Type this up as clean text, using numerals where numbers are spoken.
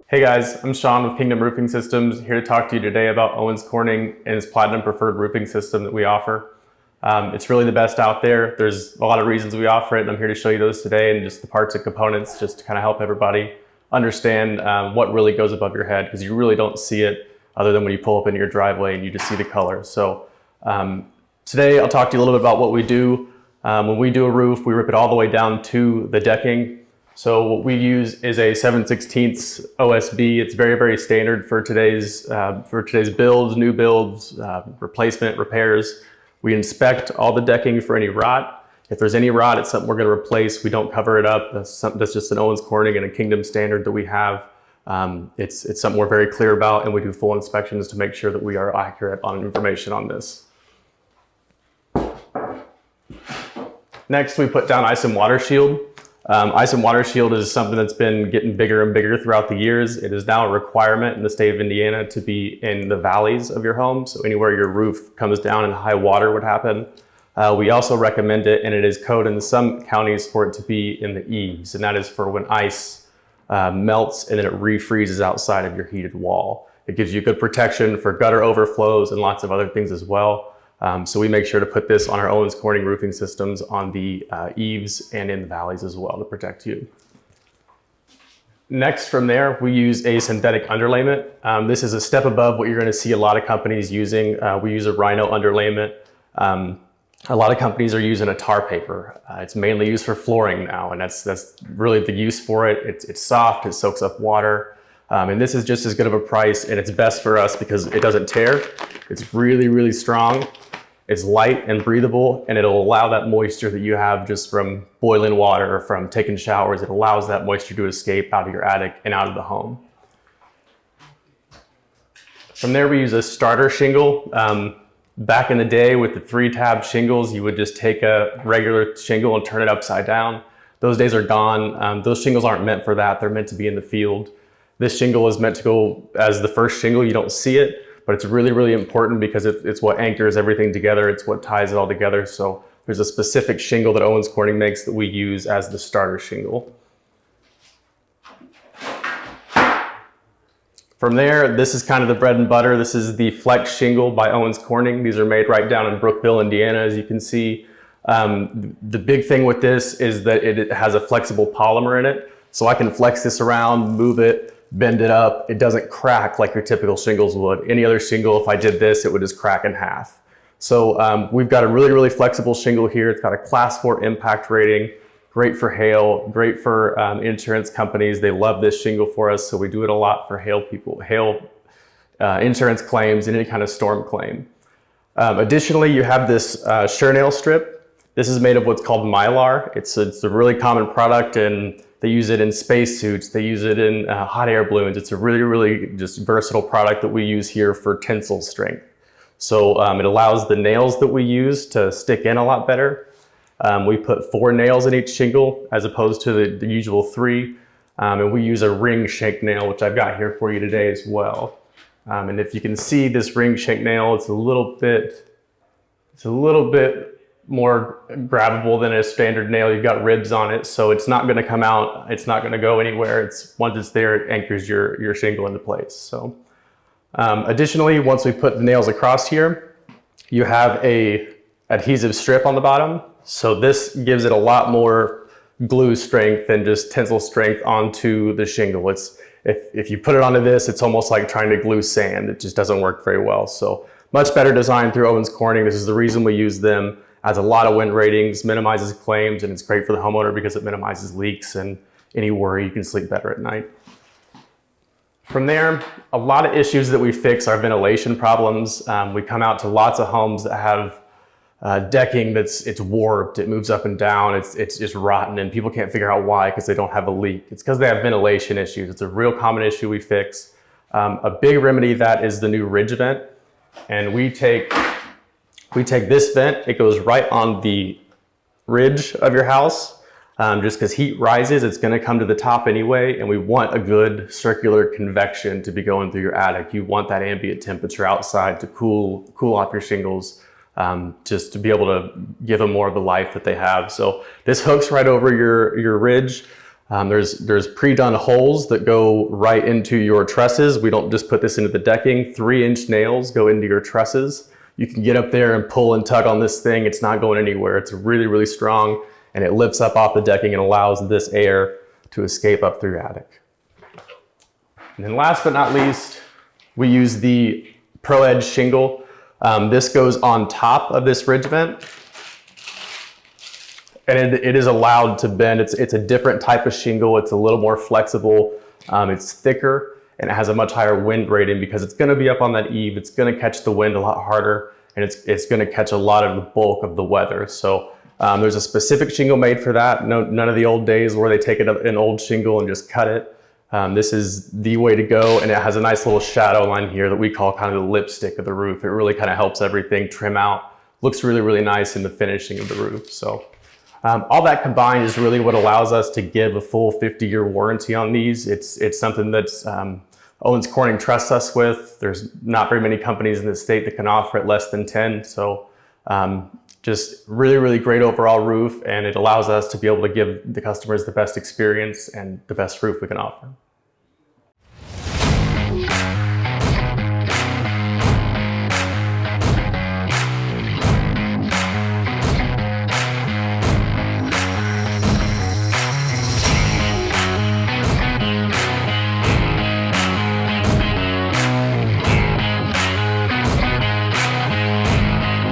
Hey guys, I'm Sean with Kingdom Roofing Systems, here to talk to you today about Owens Corning and its Platinum Preferred roofing system that we offer. It's really the best out there. There's a lot of reasons we offer it, and I'm here to show you those today and just the parts and components just to kind of help everybody understand what really goes above your head, because you really don't see it other than when you pull up into your driveway and you just see the color. So today I'll talk to you a little bit about what we do. When we do a roof, we rip it all the way down to the decking. So what we use is a 7/16 OSB. It's very, very standard for today's builds, new builds, replacement, repairs. We inspect all the decking for any rot. If there's any rot, it's something we're going to replace. We don't cover it up. That's just an Owens Corning and a Kingdom standard that we have. It's something we're very clear about, and we do full inspections to make sure that we are accurate on information on this. Next, we put down ice and water shield. Ice and water shield is something that's been getting bigger and bigger throughout the years. It is now a requirement in the state of Indiana to be in the valleys of your home. So anywhere your roof comes down and high water would happen. We also recommend it, and it is code in some counties for it to be in the eaves. And that is for when ice melts and then it refreezes outside of your heated wall. It gives you good protection for gutter overflows and lots of other things as well. So we make sure to put this on our Owens Corning roofing systems on the eaves and in the valleys as well to protect you. Next from there, we use a synthetic underlayment. This is a step above what you're going to see a lot of companies using. We use a Rhino Underlayment. A lot of companies are using a tar paper. It's mainly used for flooring now, and that's really the use for it. It's soft, it soaks up water. And this is just as good of a price, and it's best for us because it doesn't tear. It's really, really strong. It's light and breathable, and it'll allow that moisture that you have just from boiling water or from taking showers. It allows that moisture to escape out of your attic and out of the home. From there, we use a starter shingle. Back in the day with the 3-tab shingles, you would just take a regular shingle and turn it upside down. Those days are gone. Those shingles aren't meant for that. They're meant to be in the field. This shingle is meant to go as the first shingle. You don't see it, but it's really, really important because it's what anchors everything together. It's what ties it all together. So there's a specific shingle that Owens Corning makes that we use as the starter shingle. From there, this is kind of the bread and butter. This is the Flex Shingle by Owens Corning. These are made right down in Brookville, Indiana, as you can see. The big thing with this is that it has a flexible polymer in it. So I can flex this around, move it, bend it up. It doesn't crack like your typical shingles would. Any other shingle, if I did this, it would just crack in half. So we've got a really, really flexible shingle here. It's got a Class 4 impact rating, great for hail, great for insurance companies. They love this shingle for us, so we do it a lot for hail insurance claims and any kind of storm claim. Additionally, you have this sure nail strip. This is made of what's called Mylar. It's a really common product, and they use it in spacesuits. They use it in hot air balloons. It's a really, really just versatile product that we use here for tensile strength. So it allows the nails that we use to stick in a lot better. We put 4 nails in each shingle as opposed to the usual 3. And we use a ring shank nail, which I've got here for you today as well. And if you can see this ring shank nail, it's a little bit more grabbable than a standard nail. You've got ribs on it, so it's not going to come out. It's not going to go anywhere. Once it's there, it anchors your shingle into place. So additionally, once we put the nails across here, you have a adhesive strip on the bottom. So this gives it a lot more glue strength than just tensile strength onto the shingle. If you put it onto this, it's almost like trying to glue sand. It just doesn't work very well. So much better design through Owens Corning. This is the reason we use them. Has a lot of wind ratings, minimizes claims, and it's great for the homeowner because it minimizes leaks and any worry. You can sleep better at night. From there, a lot of issues that we fix are ventilation problems. We come out to lots of homes that have decking it's warped, it moves up and down, it's just rotten, and people can't figure out why because they don't have a leak. It's because they have ventilation issues. It's a real common issue we fix. A big remedy that is the new ridge vent, and we take this vent, it goes right on the ridge of your house. Just because heat rises, it's going to come to the top anyway, and we want a good circular convection to be going through your attic. You want that ambient temperature outside to cool off your shingles, just to be able to give them more of the life that they have. So this hooks right over your ridge. There's pre-done holes that go right into your trusses. We don't just put this into the decking. 3-inch nails go into your trusses. You can get up there and pull and tug on this thing. It's not going anywhere. It's really, really strong, and it lifts up off the decking and allows this air to escape up through your attic. And then last but not least, we use the Pro Edge shingle. This goes on top of this ridge vent, and it is allowed to bend. It's a different type of shingle. It's a little more flexible. It's thicker, and it has a much higher wind rating because it's going to be up on that eave. It's going to catch the wind a lot harder, and it's going to catch a lot of the bulk of the weather. So there's a specific shingle made for that. None of the old days where they take an old shingle and just cut it. This is the way to go, and it has a nice little shadow line here that we call kind of the lipstick of the roof. It really kind of helps everything trim out. Looks really, really nice in the finishing of the roof. So all that combined is really what allows us to give a full 50-year warranty on these. It's something that's Owens Corning trusts us with. There's not very many companies in the state that can offer it, less than 10. So just really, really great overall roof, and it allows us to be able to give the customers the best experience and the best roof we can offer.